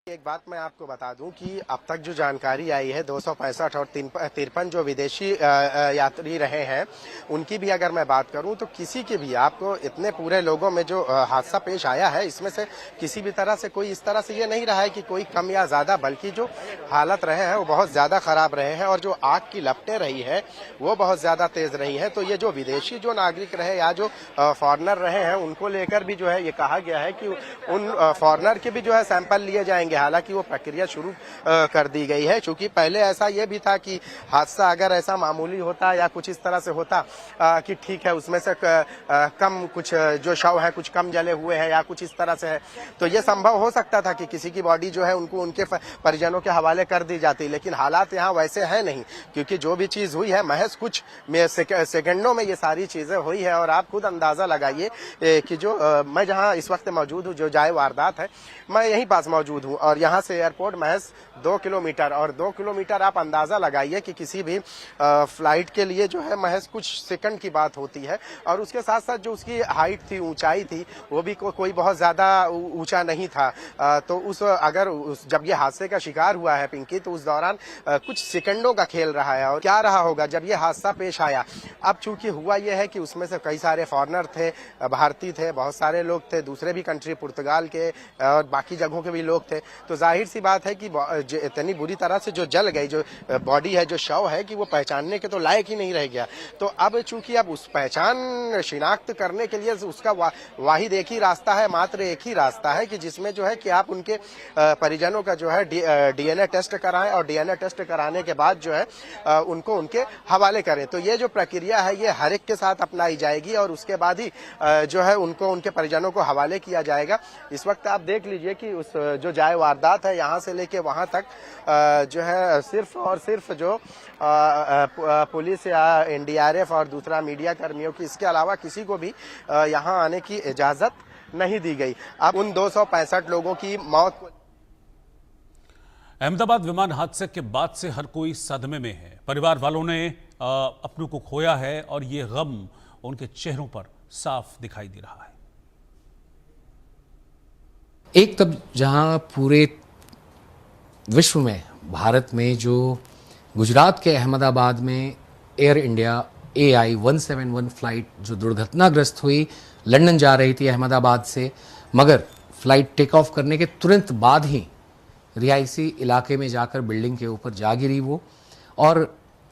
एक बात मैं आपको बता दूं कि अब तक जो जानकारी आई है 265 और 53 जो विदेशी यात्री रहे हैं उनकी भी अगर मैं बात करूं तो किसी की भी आपको इतने पूरे लोगों में जो हादसा पेश आया है इसमें से किसी भी तरह से कोई इस तरह से ये नहीं रहा है कि कोई कम या ज्यादा, बल्कि जो हालत रहे हैं वो बहुत ज्यादा खराब रहे हैं और जो आग की लपटें रही है वो बहुत ज्यादा तेज रही है। तो ये जो विदेशी जो नागरिक रहे या जो फॉरेनर रहे हैं उनको लेकर भी जो है ये कहा गया है कि उन फॉरेनर के भी जो है सैंपल लिए जाएंगे। हालांकि वो प्रक्रिया शुरू कर दी गई है, क्योंकि पहले ऐसा ये भी था कि हादसा अगर ऐसा मामूली होता या कुछ इस तरह से होता कि ठीक है उसमें से कम कुछ जो शव है कुछ कम जले हुए हैं या कुछ इस तरह से है, तो ये संभव हो सकता था कि किसी की बॉडी जो है उनको उनके परिजनों के हवाले कर दी जाती। लेकिन हालात यहाँ वैसे है नहीं, क्योंकि जो भी चीज हुई है महज कुछ सेकंडों में ये सारी चीजें हुई है। और आप खुद अंदाजा लगाइए कि जो मैं जहाँ इस वक्त मौजूद हूँ, जो जाए वारदात है, मैं यहीं पास मौजूद हूँ और यहाँ से एयरपोर्ट महज 2 किलोमीटर, और 2 किलोमीटर आप अंदाजा लगाइए कि किसी भी फ्लाइट के लिए जो है महज कुछ सेकंड की बात होती है। और उसके साथ साथ जो उसकी हाइट थी, ऊंचाई थी, वो भी कोई बहुत ज्यादा ऊंचा नहीं था। तो जब ये हादसे का शिकार हुआ है पिंकी, तो उस दौरान कुछ सेकंडों का खेल रहा है। और क्या रहा होगा जब ये हादसा पेश आया। अब चूंकि हुआ ये है कि उसमें से कई सारे फॉरेनर थे, भारतीय थे, बहुत सारे लोग थे दूसरे भी कंट्री, पुर्तगाल के और बाकी जगहों के भी लोग थे। तो जाहिर सी बात है कि इतनी बुरी तरह से जो जल गई जो बॉडी है, जो शव है, कि वो पहचानने के तो लायक ही नहीं रह गया। तो अब चूंकि अब उस पहचान शिनाख्त करने के लिए उसका वाहिद एक ही रास्ता है, मात्र एक ही रास्ता है कि जिसमें जो है कि आप उनके परिजनों का जो है डीएनए टेस्ट कराएं और डीएनए टेस्ट कराने के बाद जो है उनको उनके हवाले करें। तो ये जो प्रक्रिया है ये हर एक के साथ अपनाई जाएगी और उसके बाद ही जो है उनको उनके परिजनों को हवाले किया जाएगा। इस वक्त आप देख लीजिए कि उस जो जाए वारदात है यहाँ से लेके वहां तक जो है सिर्फ और सिर्फ जो पुलिस या एनडीआरएफ और दूसरा मीडिया कर्मियों की, इसके अलावा किसी को भी यहाँ आने की इजाजत नहीं दी गई। अब उन 265 लोगों की मौत को अहमदाबाद विमान हादसे के बाद से हर कोई सदमे में है। परिवार वालों ने अपनों को खोया है और ये गम उनके चेहरों पर साफ दिखाई दे रहा है। एक तब जहां पूरे विश्व में, भारत में, जो गुजरात के अहमदाबाद में एयर इंडिया AI 171 फ्लाइट जो दुर्घटनाग्रस्त हुई, लंदन जा रही थी अहमदाबाद से, मगर फ्लाइट टेक ऑफ करने के तुरंत बाद ही रिहायशी इलाके में जाकर बिल्डिंग के ऊपर जा गिरी वो। और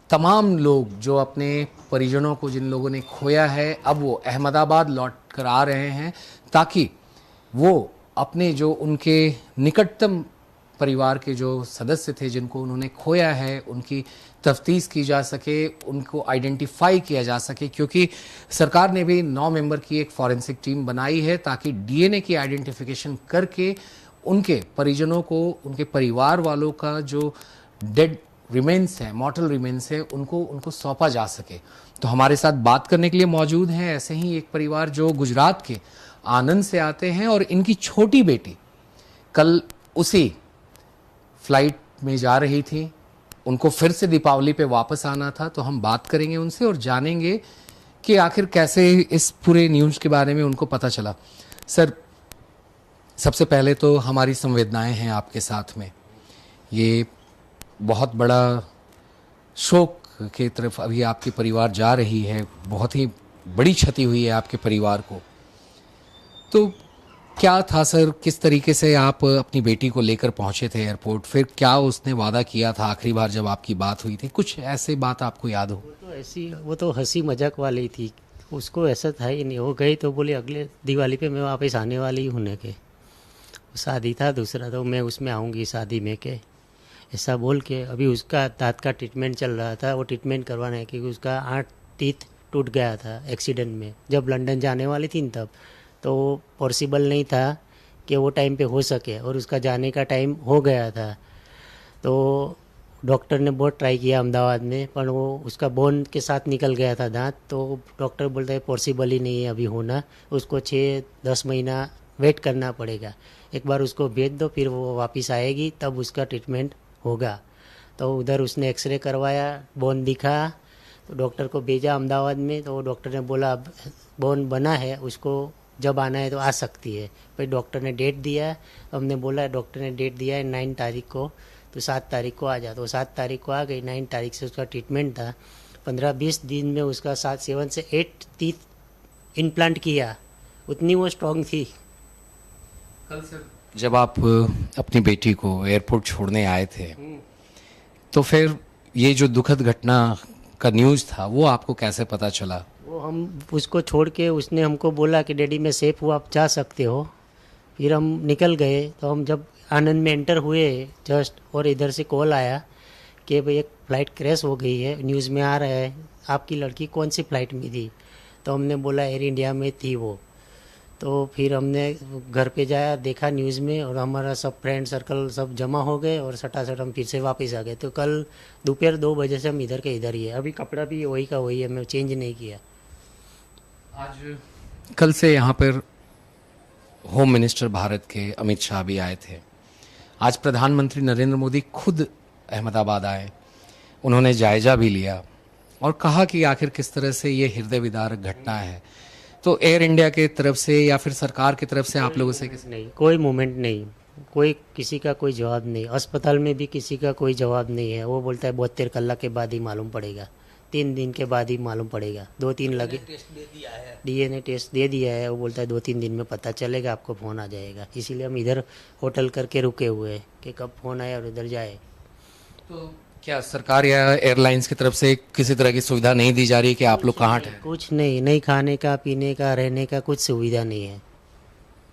तमाम लोग जो अपने परिजनों को, जिन लोगों ने खोया है, अब वो अहमदाबाद लौट कर आ रहे हैं ताकि वो अपने जो उनके निकटतम परिवार के जो सदस्य थे जिनको उन्होंने खोया है, उनकी तफ्तीश की जा सके, उनको आइडेंटिफाई किया जा सके। क्योंकि सरकार ने भी 9 मेंबर की एक फॉरेंसिक टीम बनाई है ताकि डीएनए की आइडेंटिफिकेशन करके उनके परिजनों को, उनके परिवार वालों का जो डेड रिमेन्स है, मॉर्टल रिमेन्स है, उनको सौंपा जा सके। तो हमारे साथ बात करने के लिए मौजूद हैं ऐसे ही एक परिवार जो गुजरात के आनंद से आते हैं और इनकी छोटी बेटी कल उसी फ्लाइट में जा रही थी, उनको फिर से दीपावली पे वापस आना था। तो हम बात करेंगे उनसे और जानेंगे कि आखिर कैसे इस पूरे न्यूज़ के बारे में उनको पता चला। सर, सबसे पहले तो हमारी संवेदनाएं हैं आपके साथ में। ये बहुत बड़ा शोक की तरफ अभी आपकी परिवार जा रही है, बहुत ही बड़ी क्षति हुई है आपके परिवार को। तो क्या था सर, किस तरीके से आप अपनी बेटी को लेकर पहुंचे थे एयरपोर्ट? फिर क्या उसने वादा किया था आखिरी बार जब आपकी बात हुई थी? कुछ ऐसे बात आपको याद हो? वो तो हंसी मजाक वाली थी, उसको ऐसा था ही नहीं। वो गई तो बोले अगले दिवाली पे मैं वापस आने वाली हूँ ने के, शादी था दूसरा, तो मैं उसमें आऊँगी शादी में के, ऐसा बोल के। अभी उसका दांत का ट्रीटमेंट चल रहा था, वो ट्रीटमेंट करवाना है क्योंकि उसका 8 टीथ टूट गया था एक्सीडेंट में। जब लंदन जाने वाली थी तब तो पॉसिबल नहीं था कि वो टाइम पे हो सके, और उसका जाने का टाइम हो गया था। तो डॉक्टर ने बहुत ट्राई किया अहमदाबाद में, पर वो उसका बोन के साथ निकल गया था दांत। तो डॉक्टर बोलता है पॉसिबल ही नहीं है अभी होना, उसको 6-10 महीना वेट करना पड़ेगा। एक बार उसको भेज दो, फिर वो वापस आएगी, तब उसका ट्रीटमेंट होगा। तो उधर उसने एक्सरे करवाया, बोन दिखा, तो डॉक्टर को भेजा अहमदाबाद में। तो डॉक्टर ने बोला अब बोन बना है, उसको जब आना है तो आ सकती है। फिर डॉक्टर ने डेट दिया है, हमने बोला डॉक्टर ने डेट दिया है 9 तारीख को, तो 7 तारीख को आ जा। तो 7 तारीख को आ गई, 9 तारीख से उसका ट्रीटमेंट था। 15-20 दिन में उसका 7 से 8 टीथ इम्प्लांट किया, उतनी वो स्ट्रांग थी। कल सर जब आप अपनी बेटी को एयरपोर्ट छोड़ने आए थे तो फिर ये जो दुखद घटना का न्यूज़ था वो आपको कैसे पता चला? वो हम उसको छोड़ के उसने हमको बोला कि डैडी मैं सेफ़ हूँ, आप जा सकते हो। फिर हम निकल गए, तो हम जब आनंद में एंटर हुए जस्ट, और इधर से कॉल आया कि भाई एक फ़्लाइट क्रैश हो गई है, न्यूज़ में आ रहा है, आपकी लड़की कौन सी फ़्लाइट में थी? तो हमने बोला एयर इंडिया में थी वो। तो फिर हमने घर पे जाया, देखा न्यूज़ में, और हमारा सब फ्रेंड सर्कल सब जमा हो गए और सटासट हम फिर से वापस आ गए। तो कल दोपहर 2 बजे से हम इधर के इधर ही है। अभी कपड़ा भी वही का वही है, मैं चेंज नहीं किया। आज कल से यहाँ पर होम मिनिस्टर भारत के अमित शाह भी आए थे। आज प्रधानमंत्री नरेंद्र मोदी खुद अहमदाबाद आए, उन्होंने जायजा भी लिया और कहा कि आखिर किस तरह से ये हृदय विदारक घटना है। तो एयर इंडिया के तरफ से या फिर सरकार की तरफ से आप लोगों से नहीं, कोई मूवमेंट नहीं, कोई किसी का कोई जवाब नहीं। अस्पताल में भी किसी का कोई जवाब नहीं है। वो बोलता है 72 कलाक के बाद ही मालूम पड़ेगा, 3 दिन के बाद ही मालूम पड़ेगा। 2-3 लगे, DNA टेस्ट दे दिया है। वो बोलता है 2-3 दिन में पता चलेगा, आपको फ़ोन आ जाएगा। इसीलिए हम इधर होटल करके रुके हुए हैं कि कब फ़ोन आए और इधर जाए। तो क्या सरकार या एयरलाइंस की तरफ से किसी तरह की सुविधा नहीं दी जा रही कि आप लोग कहाँ ठहरे? कुछ नहीं, नहीं खाने का, पीने का, रहने का कुछ सुविधा नहीं है।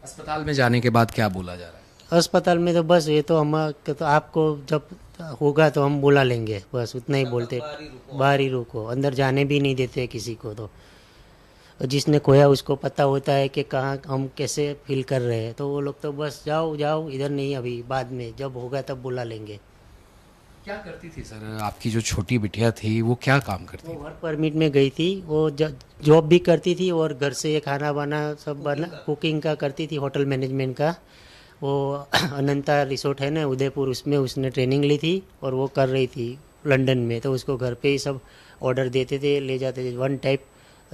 अस्पताल में जाने के बाद क्या बोला जा रहा है? अस्पताल में तो बस ये तो हम तो आपको जब होगा तो हम बुला लेंगे, बस उतना ही बोलते। बाहर ही रुको, अंदर जाने भी नहीं देते किसी को। तो जिसने खोया उसको पता होता है कि कहाँ हम कैसे फील कर रहे हैं, तो वो लोग तो बस जाओ जाओ, इधर नहीं, अभी बाद में जब होगा तब बुला लेंगे। क्या करती थी सर आपकी जो छोटी बिटिया थी, वो क्या काम करती वो थी? वर्क परमिट में गई थी, वो जॉब भी करती थी और घर से खाना बना सब बना, कुकिंग का करती थी, होटल मैनेजमेंट का। वो अनंता रिसोर्ट है ना उदयपुर, उसमें उसने ट्रेनिंग ली थी और वो कर रही थी लंदन में। तो उसको घर पे ही सब ऑर्डर देते थे, ले जाते थे। वन टाइप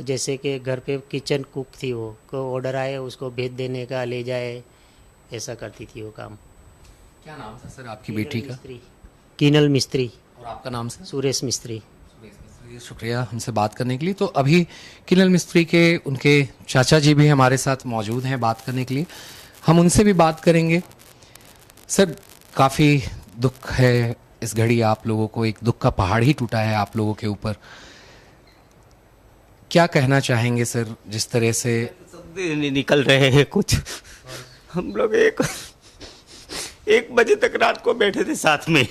जैसे कि घर पे किचन कुक थी, वो को ऑर्डर आए उसको भेज देने का, ले जाए, ऐसा करती थी वो काम। क्या नाम था सर आपकी बेटी का? कीनल मिस्त्री। और आपका नाम सर? सुरेश मिस्त्री। शुक्रिया हमसे बात करने के लिए। तो अभी किनल मिस्त्री के उनके चाचा जी भी हमारे साथ मौजूद हैं बात करने के लिए, हम उनसे भी बात करेंगे। सर काफ़ी दुख है इस घड़ी, आप लोगों को एक दुख का पहाड़ ही टूटा है आप लोगों के ऊपर। क्या कहना चाहेंगे सर, जिस तरह से सब दिन निकल रहे हैं कुछ। हम लोग एक बजे तक रात को बैठे थे साथ में।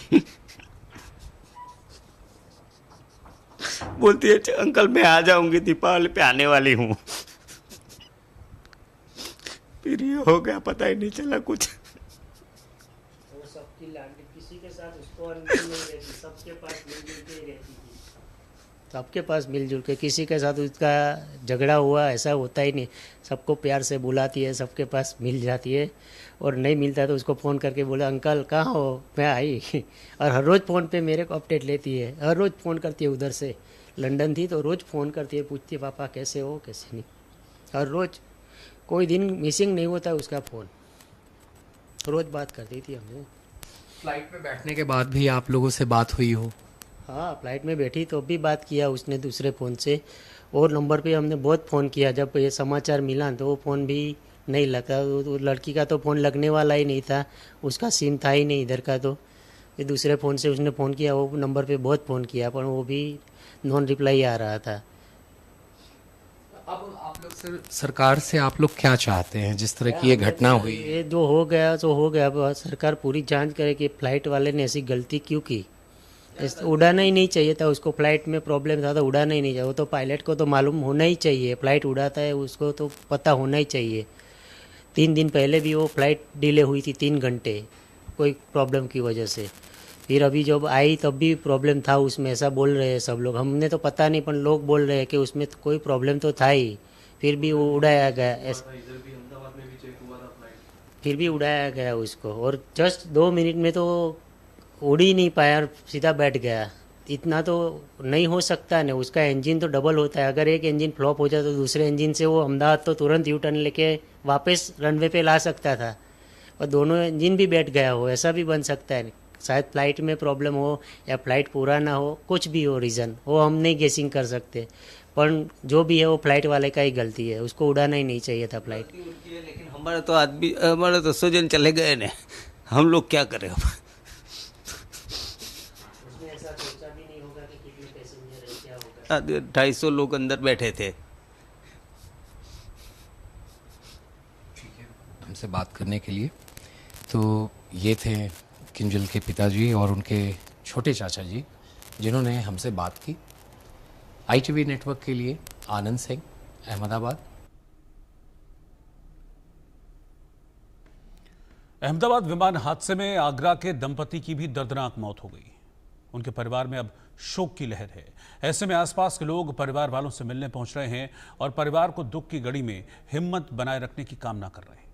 बोलती है अंकल मैं आ जाऊंगी, दीपावली पे आने वाली हूँ। फिर ये हो गया, पता ही नहीं चला कुछ। वो सबकी लाडली, किसी के साथ उसको अनबन नहीं रहती, सबके पास मिलजुल के ही रहती थी। सबके पास मिलजुल के, किसी के साथ उसका झगड़ा हुआ ऐसा होता ही नहीं। सबको प्यार से बुलाती है, सबके पास मिल जाती है। और नहीं मिलता तो उसको फ़ोन करके बोला अंकल कहाँ हो, मैं आई। और हर रोज़ फ़ोन पे मेरे को अपडेट लेती है, हर रोज़ फ़ोन करती है। उधर से लंदन थी तो रोज़ फ़ोन करती है, पूछती है पापा कैसे हो कैसे नहीं। हर रोज़, कोई दिन मिसिंग नहीं होता उसका फ़ोन, रोज़ बात करती थी हमने। फ्लाइट में बैठने के बाद भी आप लोगों से बात हुई हो? हाँ, फ्लाइट में बैठी तो भी बात किया उसने दूसरे फ़ोन से, और नंबर पे हमने बहुत फ़ोन किया। जब ये समाचार मिला तो वो फ़ोन भी नहीं लगा। वो लड़की का तो फ़ोन लगने वाला ही नहीं था, उसका सिम था ही नहीं इधर का। तो ये दूसरे फ़ोन से उसने फ़ोन किया, वो नंबर पे बहुत फ़ोन किया, पर वो भी नॉन रिप्लाई आ रहा था। अब आप लोग सर सरकार से आप लोग क्या चाहते हैं, जिस तरह की ये घटना हुई? ये जो हो गया तो हो गया, अब सरकार पूरी जांच करे कि फ़्लाइट वाले ने ऐसी गलती क्यों की। उड़ाना ही नहीं चाहिए था उसको, फ्लाइट में प्रॉब्लम था तो उड़ाना ही नहीं चाहिए। वो तो पायलट को तो मालूम होना ही चाहिए, फ्लाइट उड़ाता है उसको तो पता होना ही चाहिए। 3 दिन पहले भी वो फ्लाइट डिले हुई थी 3 घंटे कोई प्रॉब्लम की वजह से। फिर अभी जब आई तब भी प्रॉब्लम था उसमें, ऐसा बोल रहे हैं सब लोग। हमने तो पता नहीं, पर लोग बोल रहे हैं कि उसमें तो कोई प्रॉब्लम तो था ही, फिर भी वो उड़ाया गया। फिर भी उड़ाया गया उसको, और जस्ट 2 मिनट में तो उड़ ही नहीं पाया, सीधा बैठ गया इतना तो नहीं हो सकता ना, उसका इंजन तो डबल होता है। अगर एक इंजन फ्लॉप हो जाए तो दूसरे इंजन से वो अहमदाबाद तो तुरंत यू टर्न लेके वापस रनवे पे ला सकता था, और दोनों इंजन भी बैठ गया हो, ऐसा भी बन सकता है। शायद फ्लाइट में प्रॉब्लम हो या फ्लाइट पूरा ना हो, कुछ भी हो रीज़न, वो हम नहीं गेसिंग कर सकते। पर जो भी है वो फ्लाइट वाले का ही गलती है, उसको उड़ाना ही नहीं चाहिए था फ्लाइट। लेकिन हमारे तो स्वजन चले गए ने, हम लोग क्या करें अब। उसने ऐसा सोचा भी नहीं होगा कि कितने पैसेंजर है, क्या होगा। 250 लोग अंदर बैठे थे। हमसे बात करने के लिए। तो ये थे किंजल के पिताजी और उनके छोटे चाचा जी, जिन्होंने हमसे बात की। ITV नेटवर्क के लिए आनंद सिंह, अहमदाबाद। अहमदाबाद विमान हादसे में आगरा के दंपति की भी दर्दनाक मौत हो गई। उनके परिवार में अब शोक की लहर है। ऐसे में आसपास के लोग परिवार वालों से मिलने पहुंच रहे हैं और परिवार को दुख की घड़ी में हिम्मत बनाए रखने की कामना कर रहे हैं।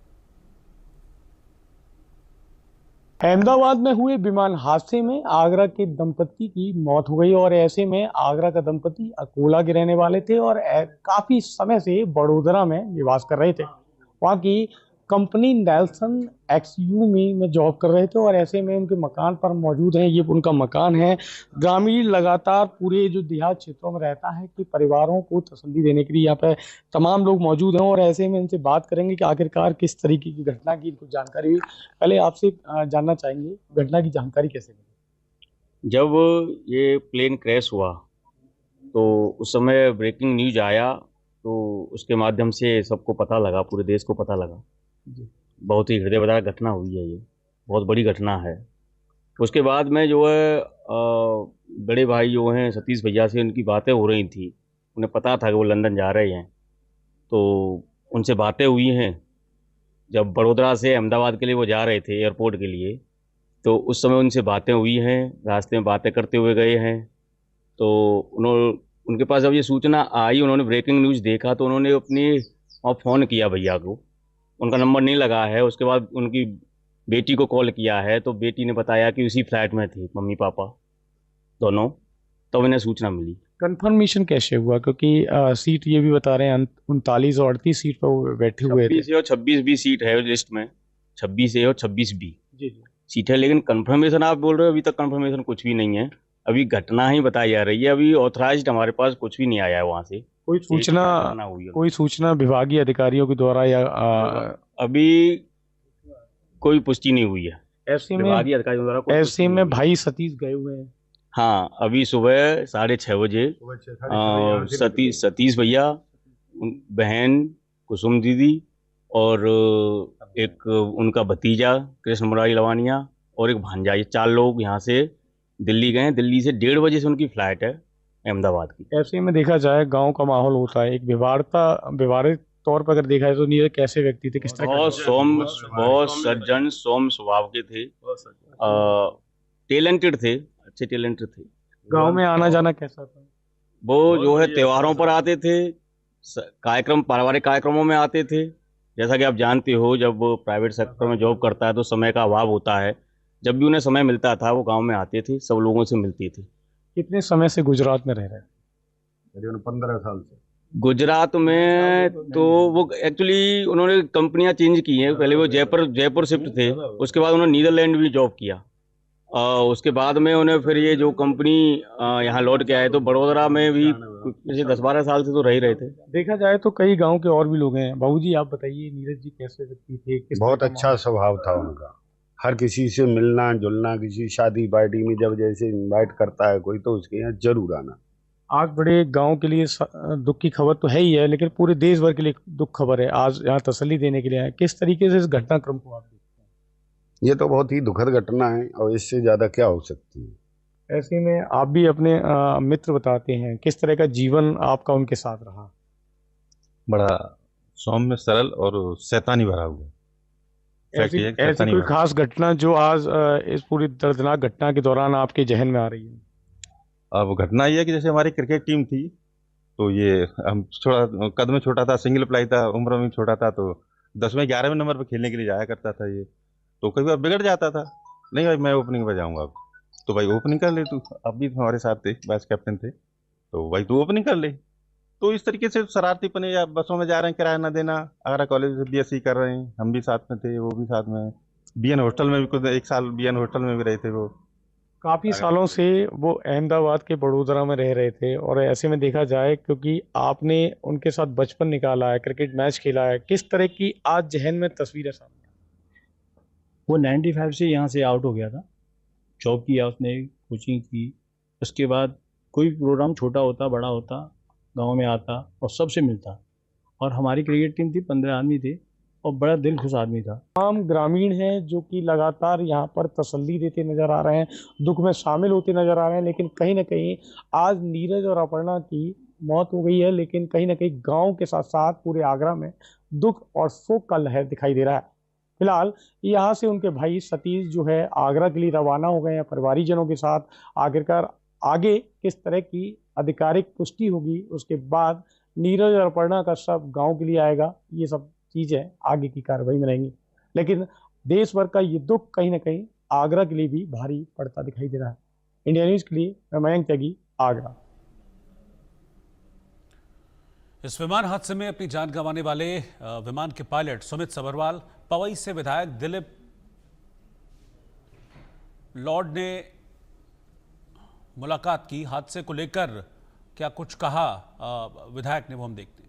अहमदाबाद में हुए विमान हादसे में आगरा के दंपति की मौत हो गई, और ऐसे में आगरा का दंपति अकोला के रहने वाले थे और काफी समय से बड़ोदरा में निवास कर रहे थे। वहाँ की कंपनी नेल्सन XU में जॉब कर रहे थे, और ऐसे में उनके मकान पर मौजूद हैं। ये उनका मकान है। ग्रामीण लगातार पूरे जो देहात क्षेत्रों में रहता है कि परिवारों को तसल्ली देने के लिए यहाँ पे तमाम लोग मौजूद हैं, और ऐसे में इनसे बात करेंगे कि आखिरकार किस तरीके की घटना की इनको जानकारी हुई। पहले आपसे जानना चाहेंगे घटना की जानकारी कैसे मिली। जब ये प्लेन क्रैश हुआ तो उस समय ब्रेकिंग न्यूज आया, तो उसके माध्यम से सबको पता लगा, पूरे देश को पता लगा। बहुत ही हृदय विदारक घटना हुई है, ये बहुत बड़ी घटना है। उसके बाद में जो है बड़े भाई जो हैं सतीश भैया से उनकी बातें हो रही थी। उन्हें पता था कि वो लंदन जा रहे हैं, तो उनसे बातें हुई हैं। जब बड़ोदरा से अहमदाबाद के लिए वो जा रहे थे एयरपोर्ट के लिए, तो उस समय उनसे बातें हुई हैं। रास्ते में बातें करते हुए गए हैं। तो उनके पास जब ये सूचना आई, उन्होंने ब्रेकिंग न्यूज़ देखा, तो उन्होंने अपनी और फ़ोन किया भैया को। उनका नंबर नहीं लगा है। उसके बाद उनकी बेटी को कॉल किया है, तो बेटी ने बताया कि उसी फ्लैट में थी मम्मी पापा दोनों। तो इन्हें सूचना मिली। कंफर्मेशन कैसे हुआ, क्योंकि सीट ये भी बता रहे हैं 39 और 38 सीट पर वो बैठे हुए थे। 26 और 26 भी सीट है लिस्ट में, 26A और 26B जी। सीट है। लेकिन कंफर्मेशन आप बोल रहे हो, अभी तक कंफर्मेशन कुछ भी नहीं है। अभी घटना ही बताई जा रही है। अभी ऑथराइज्ड हमारे पास कुछ भी नहीं आया है वहाँ से। कोई सूचना विभागीय अधिकारियों के द्वारा या अभी कोई पुष्टि नहीं हुई है ऐसे विभागीय अधिकारियों द्वारा। ऐसे में भाई सतीश गए हुए हैं। हाँ, अभी सुबह 6:30 बजे सतीश भैया, बहन कुसुम दीदी और एक उनका भतीजा कृष्ण मुरारी लवानिया और एक भांजा, ये 4 लोग यहाँ से दिल्ली गए। दिल्ली से 1:30 बजे से उनकी फ्लाइट है अहमदाबाद की। ऐसे में देखा जाए गांव का माहौल होता है, एक व्यवहारिक तौर पर अगर देखा जाए तो नीरज कैसे व्यक्ति थे, किस तरह बहुत सज्जन सोम स्वभाव के थे, टैलेंटेड थे, अच्छे टैलेंटेड थे। गांव में आना जाना कैसा था? वो जो है त्योहारों पर आते थे, कार्यक्रम पारिवारिक कार्यक्रमों में आते थे। जैसा कि आप जानते हो, जब वो प्राइवेट सेक्टर में जॉब करता है तो समय का अभाव होता है। जब भी उन्हें समय मिलता था वो गांव में आते थे, सब लोगों से मिलते थे। कितने समय से गुजरात में रह रहे हैं? करीबन 15 साल से गुजरात में तो वो एक्चुअली उन्होंने कंपनियां चेंज की हैं। पहले वो जयपुर शिफ्ट थे, उसके बाद उन्होंने नीदरलैंड भी जॉब किया। उसके बाद में उन्हें फिर ये जो कंपनी यहाँ लौट के आए, तो बड़ोदरा में भी पिछले 10-12 साल से तो रह ही रहे थे। देखा जाए तो कई गांव के और भी लोग हैं। बाबूजी आप बताइए, नीरज जी कैसे व्यक्ति थे? बहुत अच्छा स्वभाव था उनका। हर किसी से मिलना जुलना, किसी शादी पार्टी में जब जैसे इनवाइट करता है कोई, तो उसके यहाँ जरूर आना। आज बड़े गांव के लिए दुख की खबर तो है ही है, लेकिन पूरे देश भर के लिए दुख खबर है। आज यहाँ तसल्ली देने के लिए आए। किस तरीके से इस घटनाक्रम को आप देखते हैं? ये तो बहुत ही दुखद घटना है, और इससे ज्यादा क्या हो सकती है। ऐसे में आप भी अपने मित्र बताते हैं, किस तरह का जीवन आपका उनके साथ रहा? बड़ा सौम्य, सरल और शैतानी भरा हुआ। ऐसी कोई खास घटना जो आज इस पूरी दर्दनाक घटना के दौरान आपके जहन में आ रही है? अब घटना ये है कि जैसे हमारी क्रिकेट टीम थी, तो ये हम कद में छोटा था, सिंगल प्लाई था, उम्र में छोटा था, तो 10वें 11वें नंबर पर खेलने के लिए जाया करता था ये। तो कई बार बिगड़ जाता था, नहीं भाई मैं ओपनिंग पे जाऊंगा अब, तो भाई ओपनिंग कर ले तू, अब भी हमारे साथ थे, वाइस कैप्टन थे, तो भाई तू ओपनिंग कर ले। तो इस तरीके से शरारतीपने, या बसों में जा रहे हैं किराया ना देना, आगरा कॉलेज से बीएससी कर रहे हैं, हम भी साथ में थे, वो भी साथ में, बीएन हॉस्टल में भी कुछ 1 साल बीएन हॉस्टल में भी रहे थे वो। काफी सालों से वो अहमदाबाद के बड़ोदरा में रह रहे थे, और ऐसे में देखा जाए, क्योंकि आपने उनके साथ बचपन निकाला है, क्रिकेट मैच खेला है, किस तरह की आज जहन में तस्वीर है सामने? वो 95 से यहाँ से आउट हो गया था, जॉब किया उसने, कोचिंग की। उसके बाद कोई प्रोग्राम छोटा होता बड़ा होता गांव में आता और सबसे मिलता। और हमारी क्रिकेट टीम थी, 15 आदमी थे, और बड़ा दिल खुश आदमी था। तमाम ग्रामीण हैं जो कि लगातार यहाँ पर तसल्ली देते नजर आ रहे हैं, दुख में शामिल होते नजर आ रहे हैं, लेकिन कहीं ना कहीं आज नीरज और अपर्णा की मौत हो गई है, लेकिन कहीं ना कहीं गांव के साथ साथ पूरे आगरा में दुख और शोक का लहर दिखाई दे रहा है। फिलहाल यहाँ से उनके भाई सतीश जो है आगरा के लिए रवाना हो गए हैं परिवारीजनों के साथ। आखिरकार आगे किस तरह की आधिकारिक पुष्टि होगी, उसके बाद नीरज और अपर्णा का शव गांव के लिए आएगा, ये सब चीजें आगे की कार्रवाई में रहेंगी। लेकिन देश भर का ये दुख कहीं ना कहीं आगरा के लिए भी भारी पड़ता दिखाई दे रहा है। इंडिया न्यूज के लिए मैं मयंक त्यागी, आगरा। इस विमान हादसे में अपनी जान गंवाने वाले विमान के पायलट सुमित सभरवाल, पवई से विधायक दिलीप लॉर्ड ने मुलाकात की। हादसे को लेकर क्या कुछ कहा विधायक ने, वो हम देखते हैं।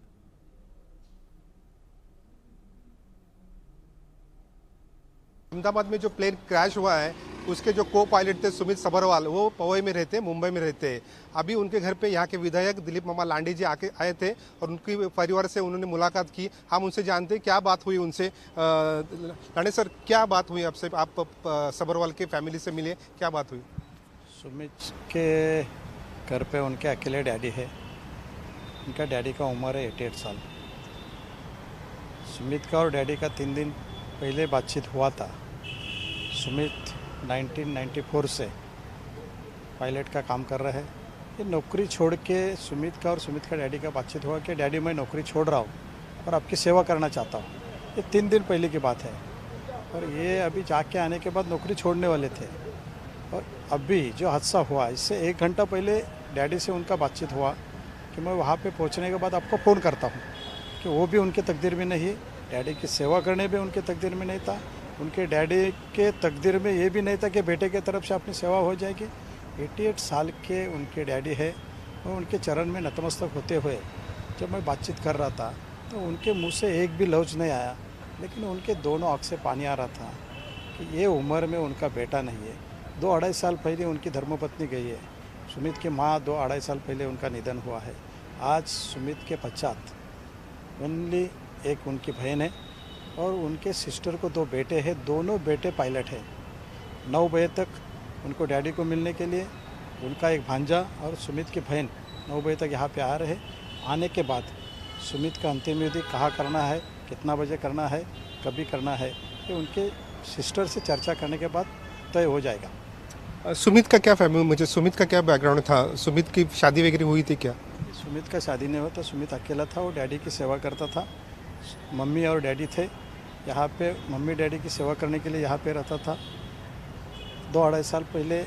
अहमदाबाद में जो प्लेन क्रैश हुआ है उसके जो को पायलट थे सुमित सभरवाल, वो पवई में रहते, मुंबई में रहते हैं। अभी उनके घर पे यहाँ के विधायक दिलीप मामा लांडे जी आए थे और उनकी परिवार से उन्होंने मुलाकात की। हम उनसे जानते हैं क्या बात हुई उनसे। लांडे सर, क्या बात हुई आपसे? आप सभरवाल के फैमिली से मिले, क्या बात हुई? सुमित के घर पे उनके अकेले डैडी है। उनका डैडी का उम्र है 88 साल। सुमित का और डैडी का 3 दिन पहले बातचीत हुआ था। सुमित 1994 से पायलट का काम कर रहा है। ये नौकरी छोड़ के सुमित का और सुमित का डैडी का बातचीत हुआ कि डैडी मैं नौकरी छोड़ रहा हूँ और आपकी सेवा करना चाहता हूँ। ये 3 दिन पहले की बात है, और ये अभी जाके आने के बाद नौकरी छोड़ने वाले थे। और अभी जो हादसा हुआ इससे 1 घंटा पहले डैडी से उनका बातचीत हुआ कि मैं वहाँ पे पहुँचने के बाद आपको फ़ोन करता हूँ, कि वो भी उनके तकदीर में नहीं, डैडी की सेवा करने भी उनके तकदीर में नहीं था। उनके डैडी के तकदीर में ये भी नहीं था कि बेटे के तरफ से अपनी सेवा हो जाएगी। 88 साल के उनके डैडी है, और उनके चरण में नतमस्तक होते हुए जब मैं बातचीत कर रहा था तो उनके मुंह से एक भी लफ्ज़ नहीं आया, लेकिन उनके दोनों आँख से पानी आ रहा था कि ये उम्र में उनका बेटा नहीं है। 2-2.5 साल पहले उनकी धर्मपत्नी गई है। सुमित की माँ 2-2.5 साल पहले उनका निधन हुआ है। आज सुमित के पश्चात ओनली एक उनकी बहन है और उनके सिस्टर को 2 बेटे हैं। दोनों बेटे पायलट हैं। 9 बजे तक उनको डैडी को मिलने के लिए उनका एक भांजा और सुमित की बहन 9 बजे तक यहाँ पे आ रहे। आने के बाद सुमित का अंतिम विधि कहाँ करना है, कितना बजे करना है, कभी करना है, ये उनके सिस्टर से चर्चा करने के बाद तय हो जाएगा। सुमित का क्या फैमिली, मुझे सुमित का क्या बैकग्राउंड था? सुमित की शादी वगैरह हुई थी क्या? सुमित का शादी नहीं हुआ था। सुमित अकेला था, वो डैडी की सेवा करता था। मम्मी और डैडी थे यहाँ पे। मम्मी डैडी की सेवा करने के लिए यहाँ पे रहता था। 2-2.5 साल पहले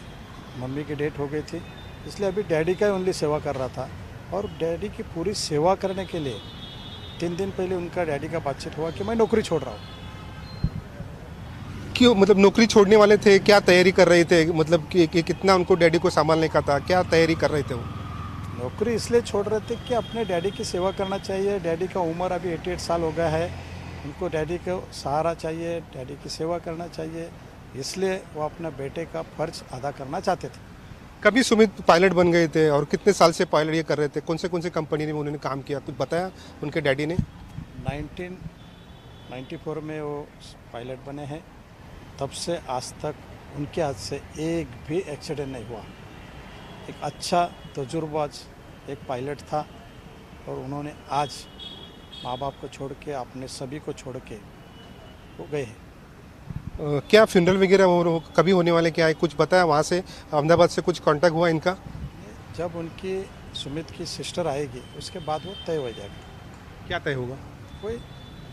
मम्मी की डेथ हो गई थी, इसलिए अभी डैडी का ही ओनली सेवा कर रहा था। और डैडी की पूरी सेवा करने के लिए 3 दिन पहले उनका डैडी का बातचीत हुआ कि मैं नौकरी छोड़ रहा हूँ। क्यों, मतलब नौकरी छोड़ने वाले थे, क्या तैयारी कर रहे थे? मतलब कि कितना उनको डैडी को संभालने का था, क्या तैयारी कर रहे थे वो? नौकरी इसलिए छोड़ रहे थे कि अपने डैडी की सेवा करना चाहिए। डैडी का उम्र अभी 88 साल हो गया है, उनको डैडी को सहारा चाहिए, डैडी की सेवा करना चाहिए, इसलिए वो अपना बेटे का फर्ज अदा करना चाहते थे। कभी सुमित पायलट बन गए थे और कितने साल से पायलट ये कर रहे थे? कौन से कंपनी में उन्होंने काम किया, कुछ बताया उनके डैडी ने? 1994 में वो पायलट बने हैं। तब से आज तक उनके हाथ से एक भी एक्सीडेंट नहीं हुआ। एक अच्छा तजुर्बाज एक पायलट था, और उन्होंने आज माँ बाप को छोड़ के, अपने सभी को छोड़ के वो गए हैं। क्या फ्यूनरल वगैरह कभी होने वाले, क्या है कुछ बताया वहाँ से? अहमदाबाद से कुछ कांटेक्ट हुआ इनका? जब उनकी सुमित की सिस्टर आएगी उसके बाद वो तय हो जाएगा। क्या तय होगा? कोई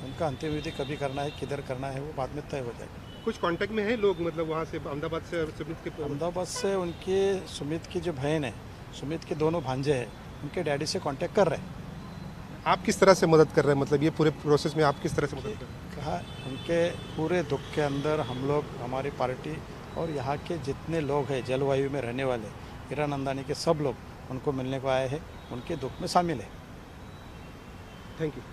उनका अंतिम विधि कभी करना है, किधर करना है, वो बाद में तय हो जाएगा। कुछ कांटेक्ट में है लोग, मतलब वहाँ से अहमदाबाद से सुमित के अहमदाबाद से उनके सुमित की जो बहन है, सुमित के दोनों भांजे हैं, उनके डैडी से कांटेक्ट कर रहे हैं। आप किस तरह से मदद कर रहे हैं, मतलब ये पूरे प्रोसेस में आप किस तरह से मदद कर रहे हैं? कहा उनके पूरे दुख के अंदर हम लोग, हमारी पार्टी और यहाँ के जितने लोग हैं जलवायु में रहने वाले, हीरानंदानी के सब लोग उनको मिलने को आए हैं, उनके दुख में शामिल है। Thank you.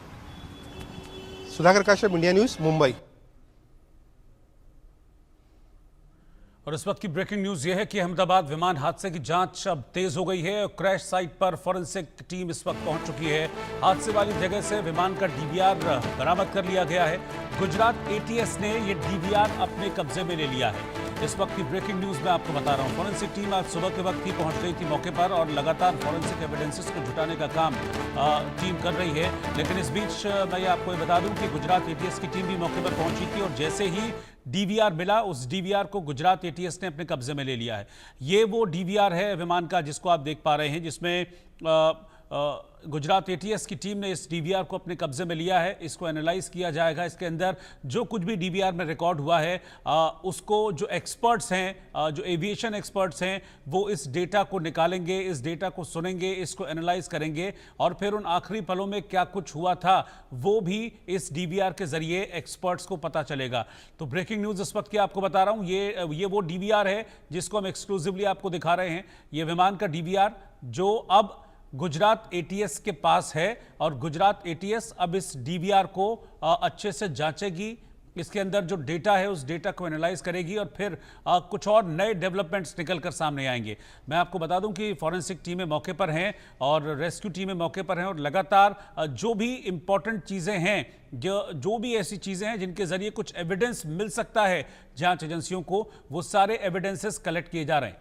Sudhakar Kashyap, India news, Mumbai. और इस वक्त की ब्रेकिंग न्यूज यह है कि अहमदाबाद विमान हादसे की जांच अब तेज हो गई है और क्रैश साइट पर फॉरेंसिक टीम इस वक्त पहुंच चुकी है। हादसे वाली जगह से विमान का डीवीआर बरामद कर लिया गया है। गुजरात एटीएस ने यह डीवीआर अपने कब्जे में ले लिया है। इस वक्त की ब्रेकिंग न्यूज मैं आपको बता रहा हूं। फॉरेंसिक टीम आज सुबह के वक्त ही पहुंच गई थी मौके पर और लगातार फॉरेंसिक एविडेंसेस को जुटाने का काम टीम कर रही है। लेकिन इस बीच मैं ये आपको बता दूं कि गुजरात एटीएस की टीम भी मौके पर पहुंची थी और जैसे ही डीवीआर मिला, उस डीवीआर को गुजरात एटीएस ने अपने कब्जे में ले लिया है। ये वो डीवीआर है विमान का जिसको आप देख पा रहे हैं, जिसमें गुजरात एटीएस की टीम ने इस डीवीआर को अपने कब्जे में लिया है। इसको एनालाइज किया जाएगा। इसके अंदर जो कुछ भी डीवीआर में रिकॉर्ड हुआ है उसको जो एक्सपर्ट्स हैं, जो एविएशन एक्सपर्ट्स हैं, वो इस डेटा को निकालेंगे, इस डेटा को सुनेंगे, इसको एनालाइज करेंगे और फिर उन आखिरी पलों में क्या कुछ हुआ था वो भी इस डीवीआर के जरिए एक्सपर्ट्स को पता चलेगा। तो ब्रेकिंग न्यूज इस वक्त की आपको बता रहा हूं, ये वो डीवीआर है जिसको हम एक्सक्लूसिवली आपको दिखा रहे हैं। ये विमान का डीवीआर जो अब गुजरात एटीएस के पास है और गुजरात एटीएस अब इस डीवीआर को अच्छे से जांचेगी। इसके अंदर जो डेटा है उस डेटा को एनालाइज करेगी और फिर कुछ और नए डेवलपमेंट्स निकल कर सामने आएंगे। मैं आपको बता दूं कि फॉरेंसिक टीमें मौके पर हैं और रेस्क्यू टीमें मौके पर हैं और लगातार जो भी इंपॉर्टेंट चीज़ें हैं, जो भी ऐसी चीज़ें हैं जिनके जरिए कुछ एविडेंस मिल सकता है जांच एजेंसियों को, वो सारे एविडेंसेस कलेक्ट किए जा रहे हैं।